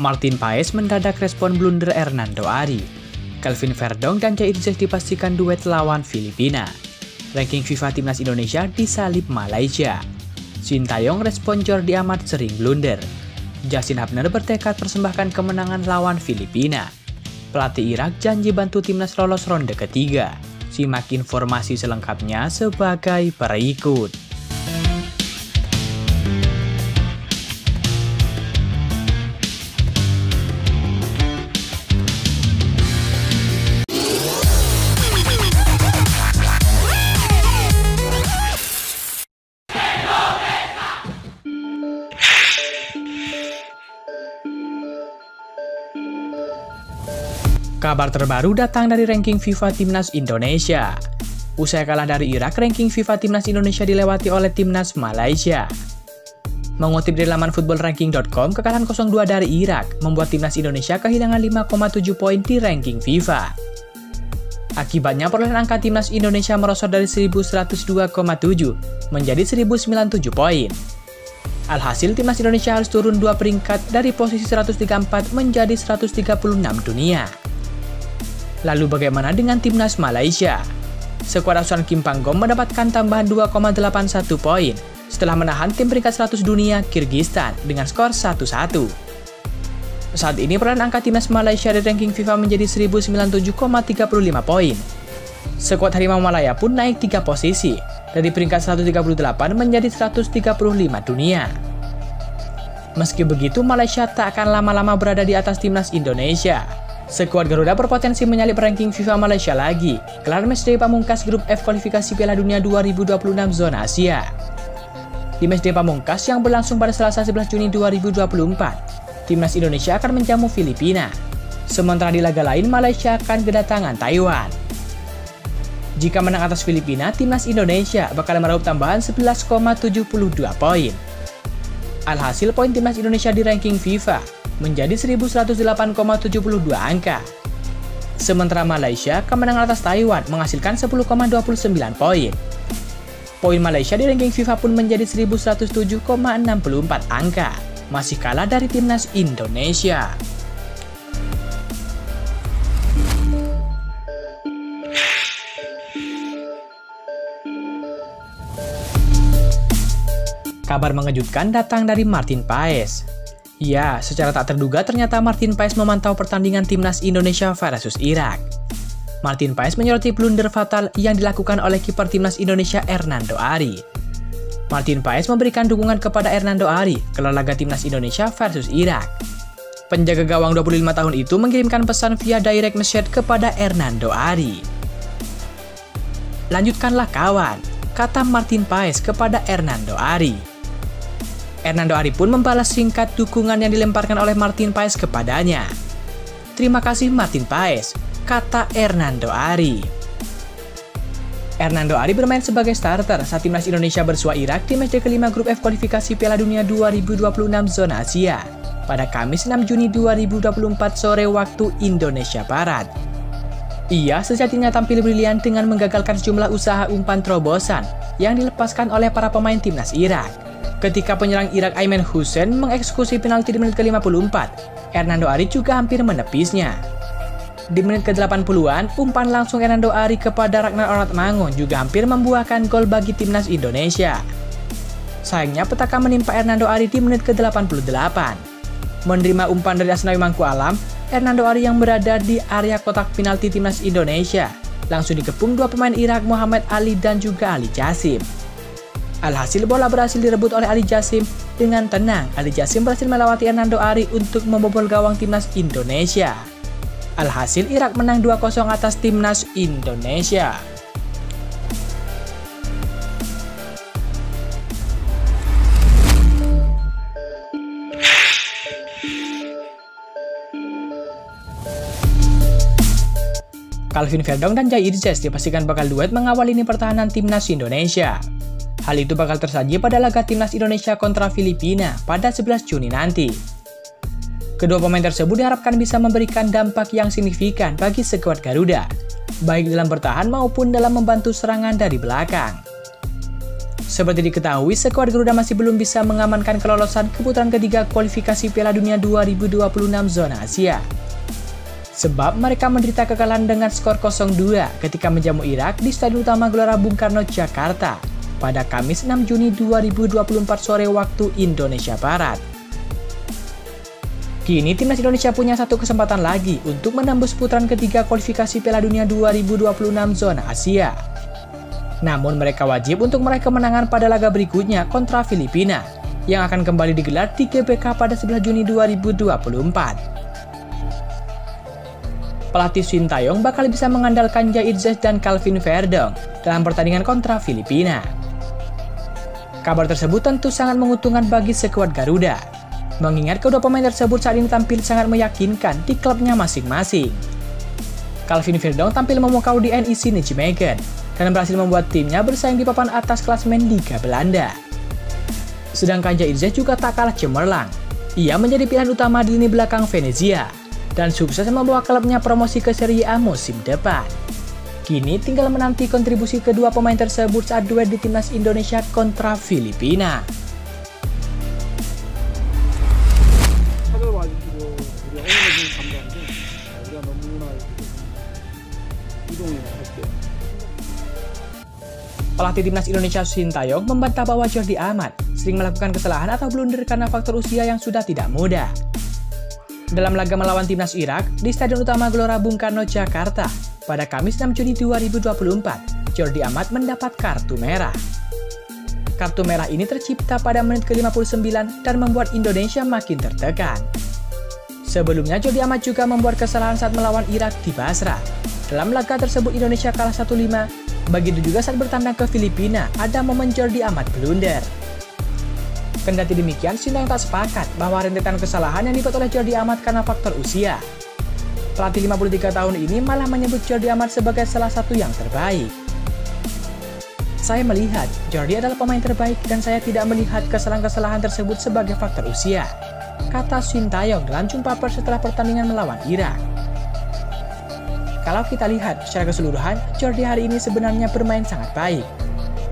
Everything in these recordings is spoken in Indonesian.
Martin Paes mendadak respon blunder Hernando Ari. Kelvin Verdong dan Jair Zes dipastikan duet lawan Filipina. Ranking FIFA Timnas Indonesia disalip Malaysia. Sintayong respon Jordi Amat sering blunder. Justin Hubner bertekad persembahkan kemenangan lawan Filipina. Pelatih Irak janji bantu timnas lolos ronde ketiga. Simak informasi selengkapnya sebagai berikut. Kabar terbaru datang dari ranking FIFA Timnas Indonesia. Usai kalah dari Irak, ranking FIFA Timnas Indonesia dilewati oleh Timnas Malaysia. Mengutip dari laman footballranking.com, kekalahan 0-2 dari Irak membuat Timnas Indonesia kehilangan 5,7 poin di ranking FIFA. Akibatnya perolehan angka Timnas Indonesia merosot dari 1102,7 menjadi 1097 poin. Alhasil Timnas Indonesia harus turun 2 peringkat dari posisi 134 menjadi 136 dunia. Lalu bagaimana dengan Timnas Malaysia? Skuad asuhan Kim Panggom mendapatkan tambahan 2,81 poin setelah menahan tim peringkat 100 dunia Kyrgyzstan dengan skor 1-1. Saat ini perolehan angka Timnas Malaysia di ranking FIFA menjadi 1097,35 poin. Skuad Harimau Malaya pun naik 3 posisi dari peringkat 138 menjadi 135 dunia. Meski begitu, Malaysia tak akan lama-lama berada di atas Timnas Indonesia. Skuad Garuda berpotensi menyalip ranking FIFA Malaysia lagi, gelar matchday pamungkas grup F kualifikasi Piala Dunia 2026 zona Asia. Di matchday pamungkas yang berlangsung pada Selasa 11 Juni 2024, Timnas Indonesia akan menjamu Filipina. Sementara di laga lain, Malaysia akan kedatangan Taiwan. Jika menang atas Filipina, Timnas Indonesia bakal meraup tambahan 11,72 poin. Alhasil poin Timnas Indonesia di ranking FIFA menjadi 1108,72 angka. Sementara Malaysia, kemenangan atas Taiwan menghasilkan 10,29 poin. Poin Malaysia di ranking FIFA pun menjadi 1107,64 angka, masih kalah dari Timnas Indonesia. Kabar mengejutkan datang dari Martin Paes. Ya, secara tak terduga ternyata Martin Paes memantau pertandingan Timnas Indonesia versus Irak. Martin Paes menyoroti blunder fatal yang dilakukan oleh kiper Timnas Indonesia Hernando Ari. Martin Paes memberikan dukungan kepada Hernando Ari kalau laga Timnas Indonesia versus Irak. Penjaga gawang 25 tahun itu mengirimkan pesan via direct message kepada Hernando Ari. "Lanjutkanlah kawan," kata Martin Paes kepada Hernando Ari. Hernando Ari pun membalas singkat dukungan yang dilemparkan oleh Martin Paes kepadanya. "Terima kasih Martin Paes," kata Hernando Ari. Hernando Ari bermain sebagai starter saat Timnas Indonesia bersua Irak di matchday kelima grup F kualifikasi Piala Dunia 2026 zona Asia pada Kamis 6 Juni 2024 sore waktu Indonesia Barat. Ia sejatinya tampil brilian dengan menggagalkan sejumlah usaha umpan terobosan yang dilepaskan oleh para pemain Timnas Irak. Ketika penyerang Irak Ayman Hussein mengeksekusi penalti di menit ke-54, Hernando Ari juga hampir menepisnya. Di menit ke-80-an, umpan langsung Hernando Ari kepada Ragnar Oratmangun juga hampir membuahkan gol bagi Timnas Indonesia. Sayangnya petaka menimpa Hernando Ari di menit ke-88. Menerima umpan dari Asnawi Mangku Alam, Hernando Ari yang berada di area kotak penalti Timnas Indonesia langsung dikepung dua pemain Irak Muhammad Ali dan juga Ali Jassim. Alhasil bola berhasil direbut oleh Ali Jassim. Dengan tenang, Ali Jassim berhasil melewati Hernando Ari untuk membobol gawang Timnas Indonesia. Alhasil Irak menang 2-0 atas Timnas Indonesia. Kelvin Verdong dan Jair Zes dipastikan bakal duet mengawal lini pertahanan Timnas Indonesia. Hal itu bakal tersaji pada laga Timnas Indonesia kontra Filipina pada 11 Juni nanti. Kedua pemain tersebut diharapkan bisa memberikan dampak yang signifikan bagi skuad Garuda, baik dalam bertahan maupun dalam membantu serangan dari belakang. Seperti diketahui, skuad Garuda masih belum bisa mengamankan kelolosan ke putaran ketiga kualifikasi Piala Dunia 2026 zona Asia. Sebab mereka menderita kekalahan dengan skor 0-2 ketika menjamu Irak di Stadion Utama Gelora Bung Karno, Jakarta pada Kamis 6 Juni 2024 sore waktu Indonesia Barat. Kini timnas Indonesia punya satu kesempatan lagi untuk menembus putaran ketiga kualifikasi Piala Dunia 2026 zona Asia. Namun mereka wajib untuk meraih kemenangan pada laga berikutnya kontra Filipina yang akan kembali digelar di GBK pada 11 Juni 2024. Pelatih Sintayong bakal bisa mengandalkan Jairzes dan Calvin Verdong dalam pertandingan kontra Filipina. Kabar tersebut tentu sangat menguntungkan bagi skuad Garuda, mengingat kedua pemain tersebut saat ini tampil sangat meyakinkan di klubnya masing-masing. Calvin Verdong tampil memukau di NEC Nijmegen dan berhasil membuat timnya bersaing di papan atas klasemen Liga Belanda. Sedangkan Jairzes juga tak kalah cemerlang. Ia menjadi pilihan utama di lini belakang Venezia dan sukses membawa klubnya promosi ke Serie A musim depan. Kini tinggal menanti kontribusi kedua pemain tersebut saat duet di timnas Indonesia kontra Filipina. Pelatih timnas Indonesia Sintayong membantah bahwa Jordi Amat sering melakukan kesalahan atau blunder karena faktor usia yang sudah tidak muda. Dalam laga melawan timnas Irak di Stadion Utama Gelora Bung Karno, Jakarta pada Kamis 6 Juni 2024, Jordi Amat mendapat kartu merah. Kartu merah ini tercipta pada menit ke-59 dan membuat Indonesia makin tertekan. Sebelumnya Jordi Amat juga membuat kesalahan saat melawan Irak di Basra. Dalam laga tersebut Indonesia kalah 1-5. Begitu juga saat bertandang ke Filipina, ada momen Jordi Amat blunder. Kendati demikian, Sintayong tak sepakat bahwa rentetan kesalahan yang dibuat oleh Jordi Amat karena faktor usia. Pelatih 53 tahun ini malah menyebut Jordi Amat sebagai salah satu yang terbaik. Saya melihat Jordi adalah pemain terbaik dan saya tidak melihat kesalahan-kesalahan tersebut sebagai faktor usia, kata Sintayong dalam jumpa pers setelah pertandingan melawan Irak. Kalau kita lihat secara keseluruhan, Jordi hari ini sebenarnya bermain sangat baik.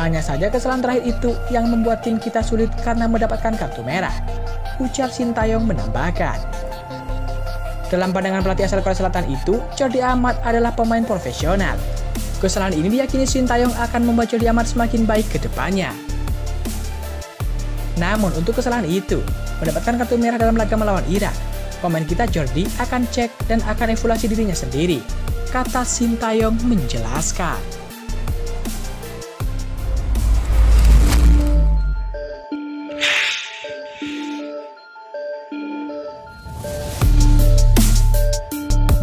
Hanya saja kesalahan terakhir itu yang membuat tim kita sulit karena mendapatkan kartu merah, ujar Sintayong menambahkan. Dalam pandangan pelatih asal Korea Selatan itu, Jordi Amat adalah pemain profesional. Kesalahan ini diyakini Sintayong akan membuat Jordi Amat semakin baik ke depannya. Namun untuk kesalahan itu, mendapatkan kartu merah dalam laga melawan Irak, pemain kita Jordi akan cek dan akan evaluasi dirinya sendiri, kata Sintayong menjelaskan.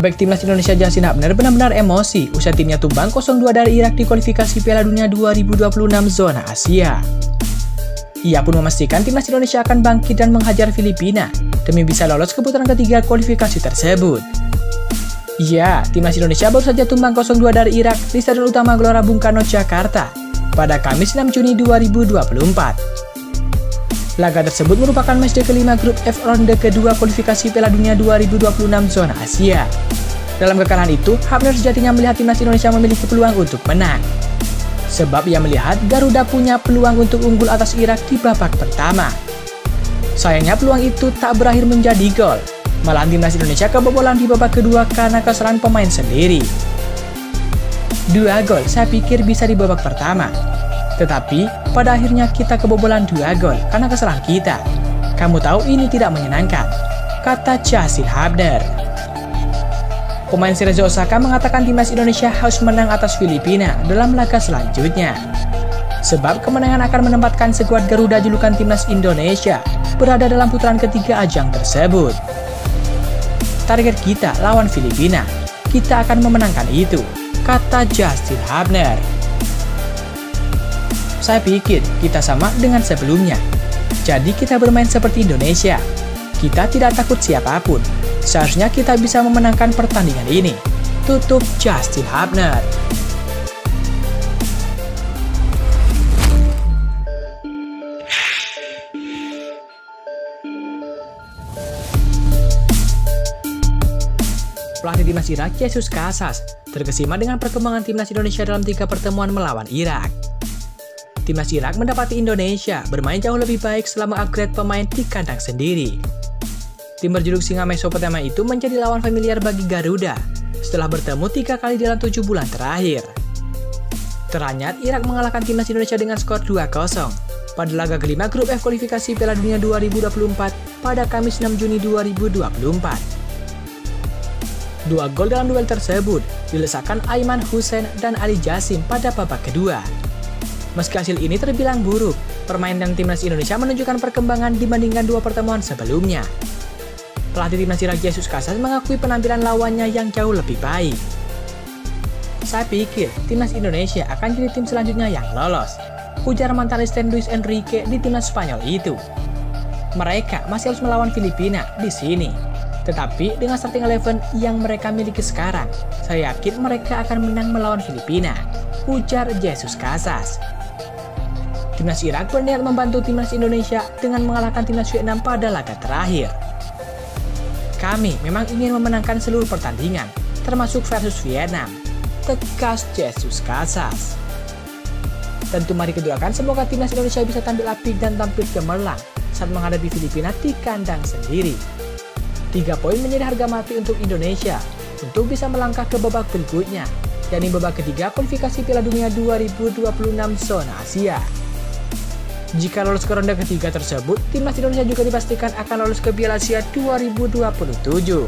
Baik timnas Indonesia Justin Hubner benar-benar emosi usai timnya tumbang 0-2 dari Irak di kualifikasi Piala Dunia 2026 zona Asia. Ia pun memastikan timnas Indonesia akan bangkit dan menghajar Filipina demi bisa lolos ke putaran ketiga kualifikasi tersebut. Ya, timnas Indonesia baru saja tumbang 0-2 dari Irak di Stadion Utama Gelora Bung Karno, Jakarta pada Kamis 6 Juni 2024. Laga tersebut merupakan matchday kelima grup F ronde kedua kualifikasi Piala Dunia 2026 zona Asia. Dalam kekalahan itu, Hubner sejatinya melihat timnas Indonesia memiliki peluang untuk menang. Sebab ia melihat Garuda punya peluang untuk unggul atas Irak di babak pertama. Sayangnya peluang itu tak berakhir menjadi gol. Malah timnas Indonesia kebobolan di babak kedua karena kesalahan pemain sendiri. 2 gol saya pikir bisa di babak pertama. Tetapi pada akhirnya kita kebobolan 2 gol karena kesalahan kita. Kamu tahu ini tidak menyenangkan, kata Justin Hubner. Pemain Cerezo Osaka mengatakan timnas Indonesia harus menang atas Filipina dalam laga selanjutnya. Sebab kemenangan akan menempatkan skuad Garuda julukan timnas Indonesia berada dalam putaran ketiga ajang tersebut. Target kita lawan Filipina, kita akan memenangkan itu, kata Justin Hubner. Saya pikir kita sama dengan sebelumnya. Jadi kita bermain seperti Indonesia. Kita tidak takut siapapun. Seharusnya kita bisa memenangkan pertandingan ini, tutup Justin Hubner. Pelatih timnas Irak Jesus Casas terkesima dengan perkembangan timnas Indonesia dalam 3 pertemuan melawan Irak. Timnas Irak mendapati Indonesia bermain jauh lebih baik setelah mengupgrade pemain di kandang sendiri. Tim berjuluk Singa Mesopotamia itu menjadi lawan familiar bagi Garuda setelah bertemu 3 kali dalam 7 bulan terakhir. Teranyat, Irak mengalahkan Timnas Indonesia dengan skor 2-0 pada laga kelima Grup F kualifikasi Piala Dunia 2024 pada Kamis 6 Juni 2024. 2 gol dalam duel tersebut dilesakan Aiman Hussein dan Ali Jasim pada babak kedua. Meski hasil ini terbilang buruk, permainan Timnas Indonesia menunjukkan perkembangan dibandingkan 2 pertemuan sebelumnya. Pelatih Timnas Irak Jesus Casas mengakui penampilan lawannya yang jauh lebih baik. "Saya pikir Timnas Indonesia akan jadi tim selanjutnya yang lolos," ujar mantan asisten Luis Enrique di Timnas Spanyol itu. "Mereka masih harus melawan Filipina di sini. Tetapi dengan starting 11 yang mereka miliki sekarang, saya yakin mereka akan menang melawan Filipina," ujar Jesus Casas. Timnas Irak berniat membantu Timnas Indonesia dengan mengalahkan Timnas Vietnam pada laga terakhir. "Kami memang ingin memenangkan seluruh pertandingan, termasuk versus Vietnam," tegas Jesus Casas. "Tentu mari kedoakan semoga Timnas Indonesia bisa tampil apik dan tampil gemerlap saat menghadapi Filipina di kandang sendiri. 3 poin menjadi harga mati untuk Indonesia untuk bisa melangkah ke babak berikutnya, yakni babak ketiga kualifikasi Piala Dunia 2026 zona Asia. Jika lolos ke ronde ketiga tersebut, Timnas Indonesia juga dipastikan akan lolos ke Piala Asia 2027.